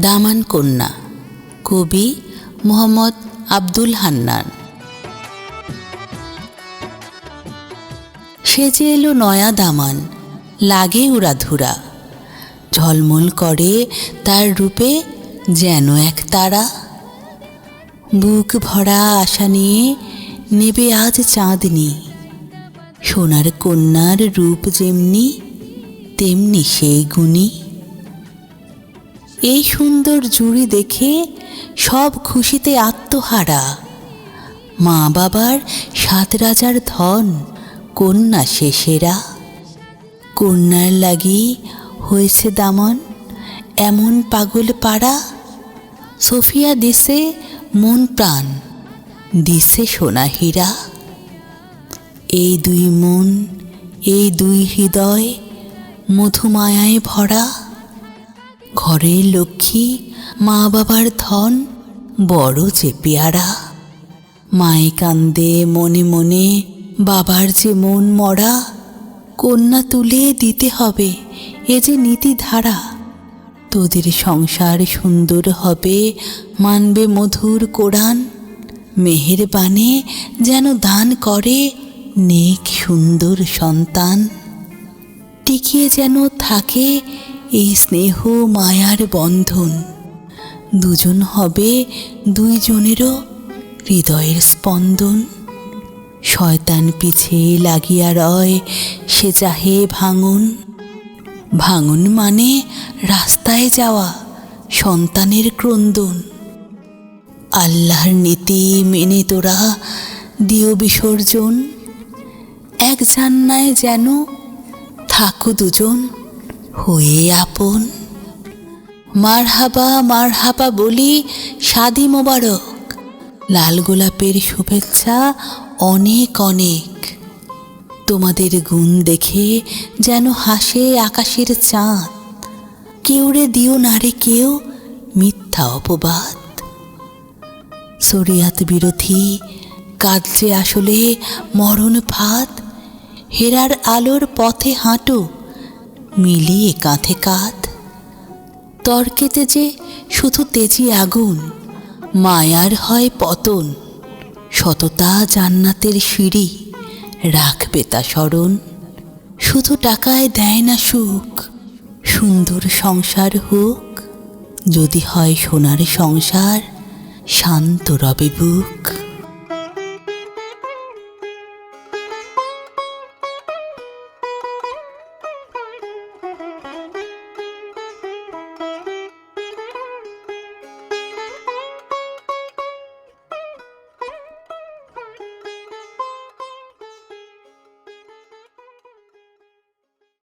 দামান কন্যা, কবি মোহাম্মদ আব্দুল হান্নান। সেজে এলো নয়া দামান, লাগে উড়াধুরা, ঝলমল করে তার রূপে যেন এক তারা। বুক ভরা আশা নিয়ে নেবে আজ চাঁদনি, সোনার কন্যার রূপ যেমনি তেমনি সেই গুণী। এই সুন্দর জুড়ি দেখে সব খুশিতে আত্মহারা, মা বাবার 7 রাজার ধন, কন্যা সে সেরা। কন্যার লাগি হয়েছে দামন এমন পাগল পাড়া, সোফিয়া দিছে মন প্রাণ, দিছে সোনা হীরা। এই দুই মন, এই দুই হৃদয় মধুমায়ায় ভরা, ঘরের লক্ষ্মী মা বাবার ধন বড় যে পেয়ারা। মায়ে কান্দে মনে মনে বাবার যে মন মরা, কন্যা তুলে দিতে হবে এ যে নীতি ধারা। তোদের সংসার সুন্দর হবে মানবে মধুর কোরআন, মেহেরবানে যেন দান করে নেক সুন্দর সন্তান। টিকিয়ে যেন থাকে এই স্নেহ মায়ার বন্ধন, দুজন হবে দুইজনেরও হৃদয়ের স্পন্দন। শয়তান পিছে লাগিয়া রয় সে চাহে ভাঙন, ভাঙন মানে রাস্তায় যাওয়া সন্তানের ক্রন্দন। আল্লাহর নীতি মেনে তোরা দিও বিসর্জন, এক জান্নায় যেন থাকো দুজন হয়ে আপন। মারহাবা মারহাবা বলি শাদি মোবারক, লাল গোলাপের শুভেচ্ছা অনেক অনেক। তোমাদের গুণ দেখে যেন হাসে আকাশের চাঁদ, কেউরে দিও না রে কেউ মিথ্যা অপবাদ। শরিয়াত বিরোধী কাজে আসলে মরণ ফাঁদ, হেরার আলোর পথে হাঁটো মিলিয়ে কাঁধে কাঁধ। তর্কেতে যে শুধু তেজি আগুন, মায়ার হয় পতন। সততা জান্নাতের সিঁড়ি, রাখবে তা স্মরণ। শুধু টাকায় দেয় না সুখ, সুন্দর সংসার হোক। যদি হয় সোনার সংসার, শান্ত রবে বুক।